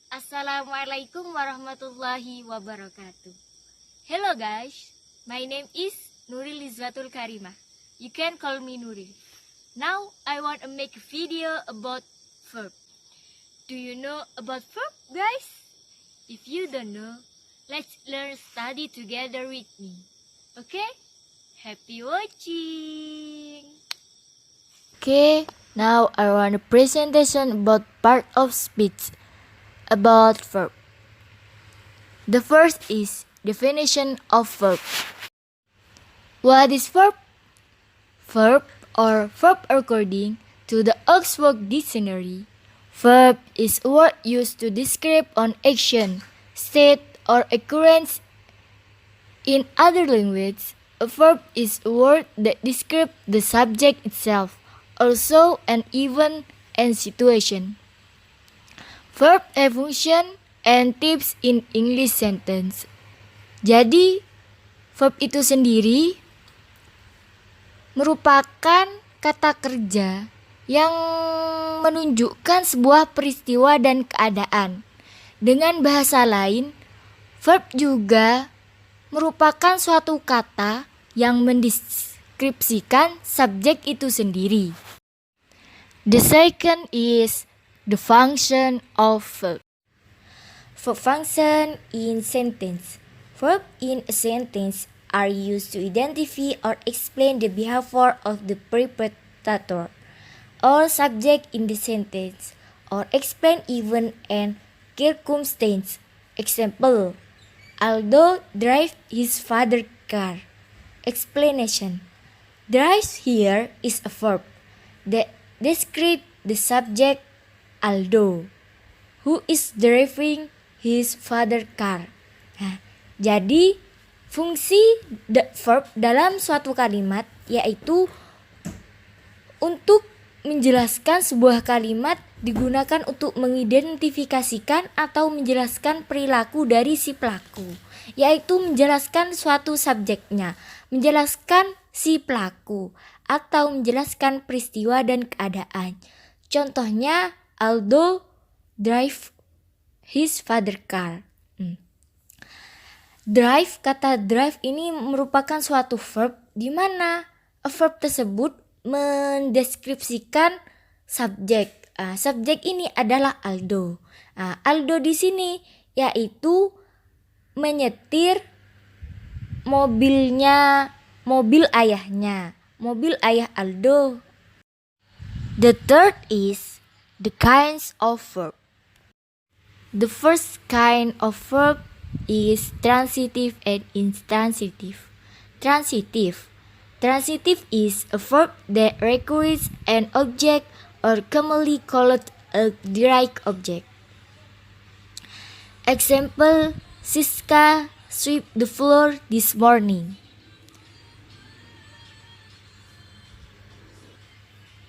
Assalamualaikum warahmatullahi wabarakatuh. Hello guys, my name is Nuril Lizzatul Karimah. You can call me Nuril. Now I want to make a video about verb. Do you know about verb, guys? If you don't know, let's learn study together with me. Okay? Happy watching! Okay, now I want a presentation about part of speech about verb. The first is definition of verb. What is verb? Verb or verb according to the Oxford Dictionary. Verb is a word used to describe an action, state, or occurrence. In other languages, a verb is a word that describes the subject itself, also an event and situation. Verb have function and tips in English sentence. Jadi, verb itu sendiri merupakan kata kerja yang menunjukkan sebuah peristiwa dan keadaan. Dengan bahasa lain, verb juga merupakan suatu kata yang mendeskripsikan subjek itu sendiri. The second is the function of verb. Verb function in sentence. Verb in a sentence are used to identify or explain the behavior of the perpetrator or subject in the sentence or explain event and circumstance. Example, Aldo drives his father's car. Explanation. Drives here is a verb that describes the subject Aldo, who is driving his father's car. Nah, jadi fungsi verb dalam suatu kalimat yaitu untuk menjelaskan sebuah kalimat digunakan untuk mengidentifikasikan atau menjelaskan perilaku dari si pelaku, yaitu menjelaskan suatu subjeknya, menjelaskan si pelaku, atau menjelaskan peristiwa dan keadaan. Contohnya, Aldo drive his father car. Drive, kata drive ini merupakan suatu verb di mana verb tersebut mendeskripsikan subjek. Subjek ini adalah Aldo. Aldo di sini yaitu menyetir mobil ayahnya, mobil ayah Aldo. The third is the kinds of verb. The first kind of verb is transitive and intransitive. Transitive is a verb that requires an object or commonly called a direct object. Example, Siska swept the floor this morning.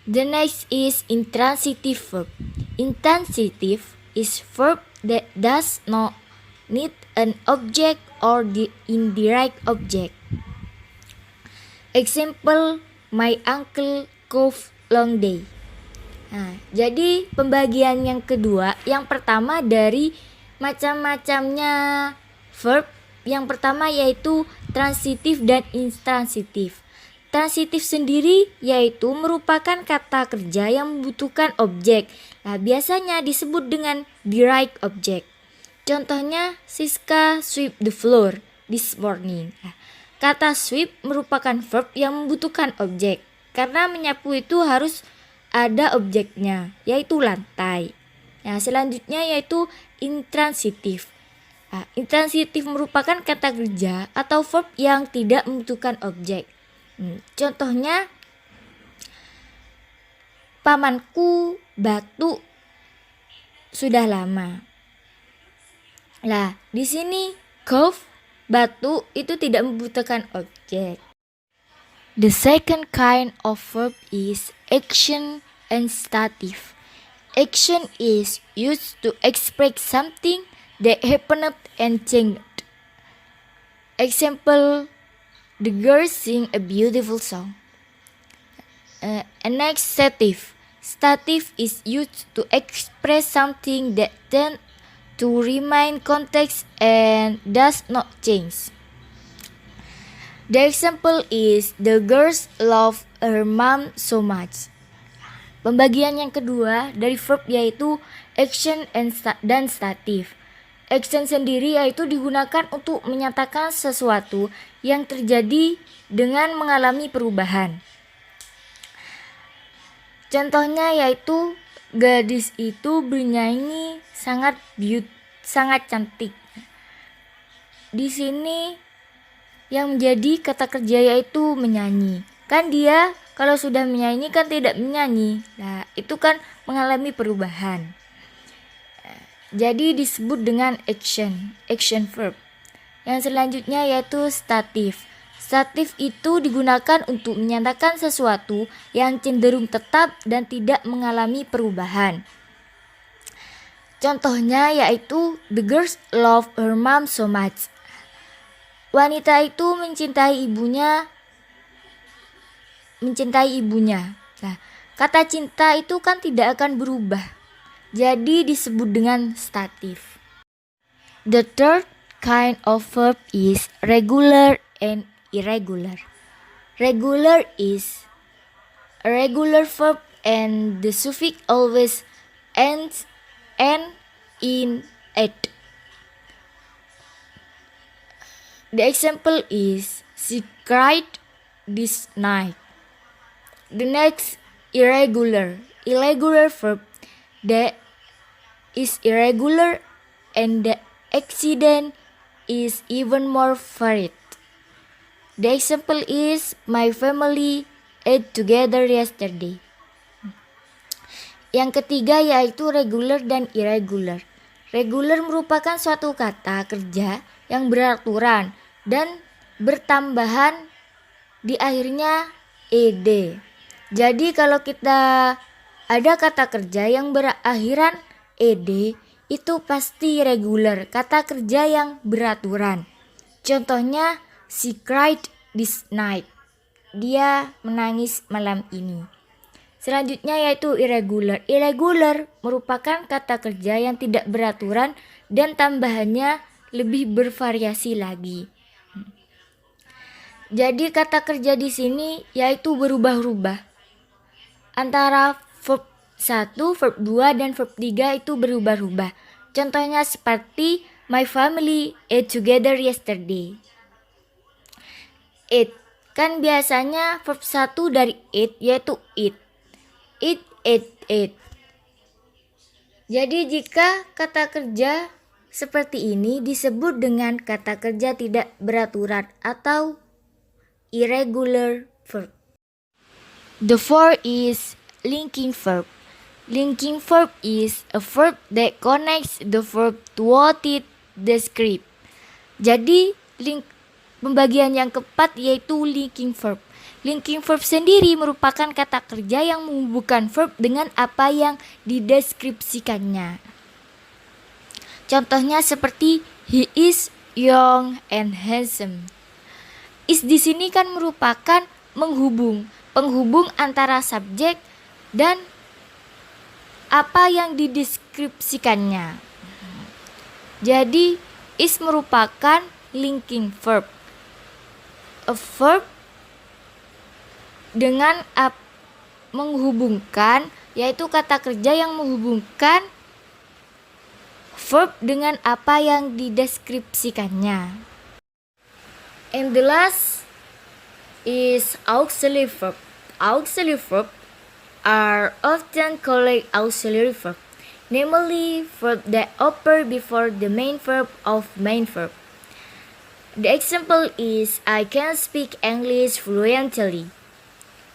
The next is intransitive verb. Intransitive is verb that does not need an object or the indirect object. Example, my uncle coughed long day. Jadi pembagian yang kedua, yang pertama dari macam-macamnya verb, yang pertama yaitu transitif dan intransitif. Transitif sendiri yaitu merupakan kata kerja yang membutuhkan objek. Biasanya disebut dengan direct object. Contohnya, Siska sweep the floor this morning. Kata sweep merupakan verb yang membutuhkan objek. Karena menyapu itu harus ada objeknya, yaitu lantai. Selanjutnya yaitu intransitif. Intransitif merupakan kata kerja atau verb yang tidak membutuhkan objek. Contohnya, pamanku batu sudah lama. Di sini cough, batu itu tidak membutuhkan objek. The second kind of verb is action and stative. Action is used to express something that happened and changed. Example, the girls sing a beautiful song. Next, stative. Stative is used to express something that to remain context and does not change. The example is the girls love her mom so much. Pembagian yang kedua dari verb yaitu action dan statif. Action sendiri yaitu digunakan untuk menyatakan sesuatu yang terjadi dengan mengalami perubahan. Contohnya yaitu gadis itu bernyanyi sangat cantik. Di sini yang menjadi kata kerja yaitu menyanyi. Kan dia kalau sudah menyanyi kan tidak menyanyi. Nah, itu kan mengalami perubahan. Jadi disebut dengan action verb. Yang selanjutnya yaitu statif. Statif itu digunakan untuk menyatakan sesuatu yang cenderung tetap dan tidak mengalami perubahan. Contohnya yaitu the girls love her mom so much. Wanita itu mencintai ibunya. Nah, kata cinta itu kan tidak akan berubah. Jadi disebut dengan statif. The third kind of verb is regular and irregular. Regular is a regular verb and the suffix always ends in -ed. The example is she cried this night. The next irregular verb that is irregular and the accident is even more varied. The example is my family ate together yesterday. Yang ketiga yaitu regular dan irregular. Regular merupakan suatu kata kerja yang beraturan dan bertambahan di akhirnya ed. Jadi kalau kita ada kata kerja yang berakhiran ed, itu pasti regular, kata kerja yang beraturan. Contohnya, she cried this night. Dia menangis malam ini. Selanjutnya yaitu irregular. Irregular merupakan kata kerja yang tidak beraturan dan tambahannya lebih bervariasi lagi. Jadi kata kerja di sini yaitu berubah-ubah. Antara verb 1, verb 2, dan verb 3 itu berubah-ubah. Contohnya seperti my family ate together yesterday. Eat. Kan biasanya verb 1 dari eat yaitu eat. Eat, ate. Jadi jika kata kerja seperti ini disebut dengan kata kerja tidak beraturan atau irregular verb. The fourth is linking verb. Linking verb is a verb that connects the verb to what it describes. Jadi pembagian yang keempat yaitu linking verb. Linking verb sendiri merupakan kata kerja yang menghubungkan verb dengan apa yang dideskripsikannya. Contohnya seperti he is young and handsome. Is di sini kan merupakan penghubung antara subjek dan apa yang dideskripsikannya. Jadi is merupakan linking verb. A verb dengan menghubungkan, yaitu kata kerja yang menghubungkan verb dengan apa yang dideskripsikannya. And the last is auxiliary verb. Auxiliary verb are often called auxiliary verb, namely verb that occur before the main verb of main verb. The example is I can speak English fluently.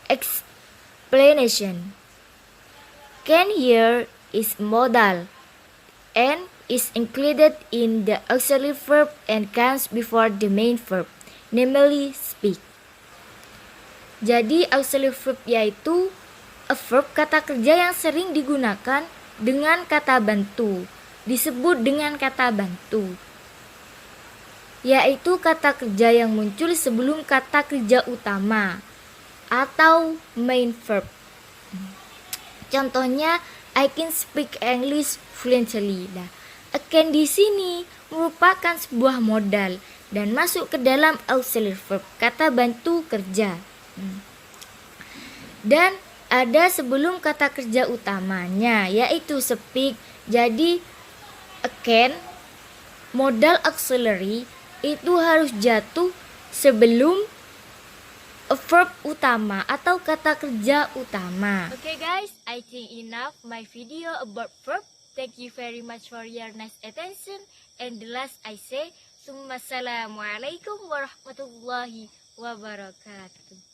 Explanation. Can here is modal and is included in the auxiliary verb and comes before the main verb, namely speak. Jadi auxiliary verb yaitu a verb kata kerja yang sering digunakan dengan kata bantu, disebut dengan kata bantu, yaitu kata kerja yang muncul sebelum kata kerja utama atau main verb. Contohnya I can speak English fluently. Nah, Can di sini merupakan sebuah modal dan masuk ke dalam auxiliary verb, kata bantu kerja. Dan ada sebelum kata kerja utamanya, yaitu speak. Jadi can, modal auxiliary itu harus jatuh sebelum verb utama atau kata kerja utama. Okay guys, I think enough my video about verb. Thank you very much for your nice attention. And the last I say, Assalamualaikum warahmatullahi wabarakatuh.